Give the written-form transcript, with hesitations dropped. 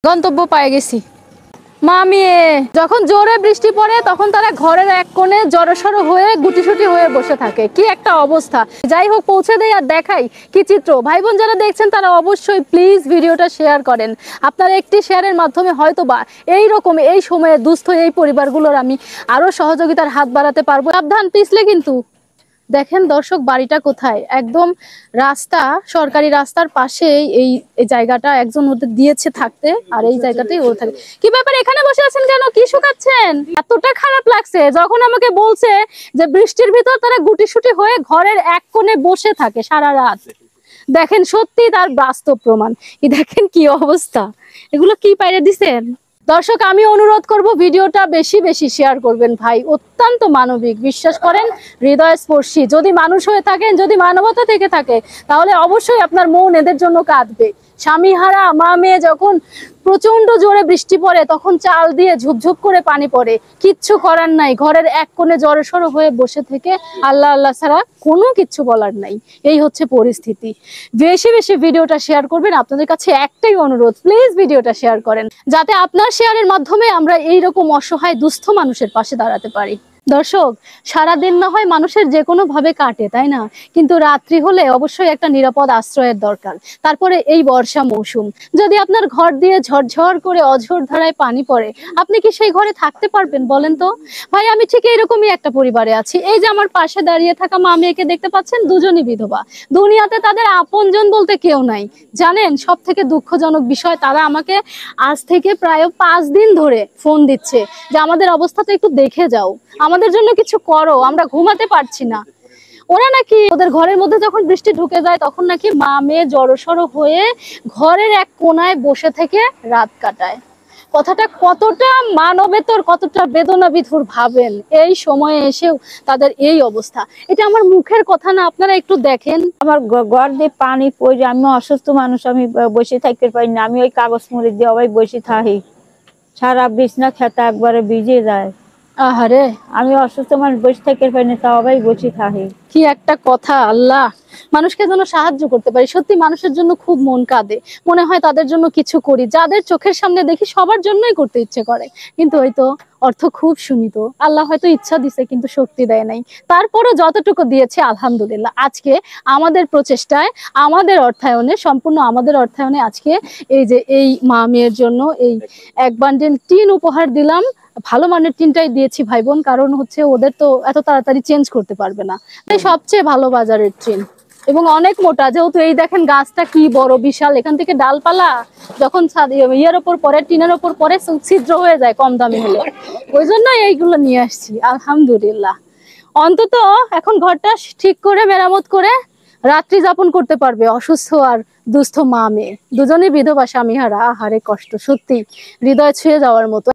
গন্তব্য পায়ে গেছি। মামি যখন জোরে বৃষ্টি পড়ে তখন তারা ঘরের এক কোণে জড়সড় হয়ে গুটিসুটি হয়ে বসে থাকে। কি একটা অবস্থা। যাই হোক, পৌঁছে দেই আর দেখাই কি চিত্র। ভাই বোন যারা দেখছেন তারা অবশ্যই প্লিজ ভিডিওটা শেয়ার করেন। আপনার একটি শেয়ারের মাধ্যমে হয়তো বা এইরকম এই সময়ে দুস্থ এই পরিবারগুলোর আমি আরো সহযোগিতার হাত বাড়াতে পারবো। সাবধান, পিছলে কিন্তু। দেখেন দর্শক, বাড়িটা কোথায়, একদম রাস্তা, সরকারি রাস্তার পাশে এই জায়গাটা একজন ওদের দিয়েছে থাকতে, আর এই জায়গাতেই ও থাকে। কি ব্যাপার, এখানে বসে আছেন কেন? কি শুকাচ্ছেন? এতটা খারাপ লাগছে যখন আমাকে বলছে যে বৃষ্টির ভিতর তারা গুটিসুটি হয়ে ঘরের এক কোণে বসে থাকে সারা রাত। দেখেন সত্যি তার বাস্তব প্রমাণ। দেখেন কি অবস্থা, এগুলো কি পাইরে দিছেন? দর্শক, আমি অনুরোধ করব ভিডিওটা বেশি বেশি শেয়ার করবেন ভাই। অত্যন্ত মানবিক, বিশ্বাস করেন, হৃদয়স্পর্শী। যদি মানুষ হয়ে থাকেন, যদি মানবতা থেকে থাকে, তাহলে অবশ্যই আপনার মন এদের জন্য কাঁদবে। স্বামীহারা মা মেয়ে যখন প্রচন্ড জোরে বৃষ্টি পড়ে তখন চাল দিয়ে ঝুপঝুপ করে পানি পড়ে, কিচ্ছু করার নাই, ঘরের এক কোণে জড়সড় হয়ে বসে থেকে আল্লাহ আল্লাহ ছাড়া কোনো কিচ্ছু বলার নাই। এই হচ্ছে পরিস্থিতি। বেশি বেশি ভিডিওটা শেয়ার করবেন। আপনাদের কাছে একটাই অনুরোধ, প্লিজ ভিডিওটা শেয়ার করেন, যাতে আপনার শেয়ারের মাধ্যমে আমরা এইরকম অসহায় দুস্থ মানুষের পাশে দাঁড়াতে পারি। দর্শক, সারাদিন না হয় মানুষের যে কোনো ভাবে কাটে, তাই না? কিন্তু রাত্রি হলে অবশ্যই একটা নিরাপদ আশ্রয়ের দরকার। তারপরে এই বর্ষা মৌসুম, যদি আপনার ঘর দিয়ে ঝরঝর করে অঝোর ধারায় পানি পড়ে, আপনি কি সেই ঘরে থাকতে পারবেন বলেন তো? ভাই, আমি ঠিক এরকমই একটা পরিবারে আছি। এই যে আমার পাশে দাঁড়িয়ে থাকা মা মেয়েকে দেখতে পাচ্ছেন, দুজনই বিধবা। দুনিয়াতে তাদের আপনজন বলতে কেউ নাই। জানেন, সব থেকে দুঃখজনক বিষয়, তারা আমাকে আজ থেকে প্রায় 5 দিন ধরে ফোন দিচ্ছে যে আমাদের অবস্থাটা একটু দেখে যাও, আমাদের জন্য কিছু করো, আমরা ঘুমাতে পারছি না। ওরা নাকি ওদের ঘরের মধ্যে যখন বৃষ্টি ঢুকে যায় তখন নাকি মা মেয়ে জড়সড় হয়ে ঘরের এক কোনায় বসে থেকে রাত কাটায়। কথাটা কতটা মানবেতর, কতটা বেদনা বিধুর ভাবেন। এই সময়ে এসেও তাদের এই অবস্থা। এটা আমার মুখের কথা না, আপনারা একটু দেখেন। আমার ঘর দিয়ে পানি পড়ে, আমি অসুস্থ মানুষ, আমি বসে থাকতে পারি না। আমি ওই কাগজ মুড়ি দিয়ে অবাই বসে থাকি, সারা বিছনা খেতা একবারে ভিজে যায়। আহারে, আমি অসুস্থ মানুষ, বসে থাকতে পারি না, তা অবাই বসে থাকি। কি একটা কথা। আল্লাহ মানুষকে যেন সাহায্য করতে পারি। সত্যি মানুষের জন্য খুব মন কাঁদে, মনে হয় তাদের জন্য কিছু করি। যাদের চোখের সামনে দেখি সবার জন্যই করতে ইচ্ছে করে, কিন্তু হয়তো অর্থ খুব সীমিত। আল্লাহ হয়তো ইচ্ছা দিছে কিন্তু শক্তি দেয় নাই। তারপরও যতটুকু দিয়েছে আলহামদুলিল্লাহ। আজকে আমাদের প্রচেষ্টায়, আমাদের অর্থায়নে, সম্পূর্ণ আমাদের অর্থায়নে আজকে এই যে এই মা মেয়ের জন্য এই এক বান্ডেল টিন উপহার দিলাম। ভালো মানের টিনটাই দিয়েছি ভাই বোন, কারণ হচ্ছে ওদের তো এত তাড়াতাড়ি চেঞ্জ করতে পারবে না। তাই সবচেয়ে ভালো বাজারের টিন, এবং অনেক মোটা। যেহেতু এই দেখেন গাছটা কি বড়, বিশাল, এখান থেকে ডালপালা যখন ইয়ের ওপর পরে, টিনের ওপর পরে, ছিদ্র হয়ে যায় কম দামি হলে। ওই জন্য এইগুলো নিয়ে আসছি। আলহামদুলিল্লাহ, অন্তত এখন ঘরটা ঠিক করে মেরামত করে রাত্রি যাপন করতে পারবে অসুস্থ আর দুস্থ মা মেয়ে। দুজনেই বিধবা, স্বামীহারা। আহারে কষ্ট, সত্যি হৃদয় ছুঁয়ে যাওয়ার মতো।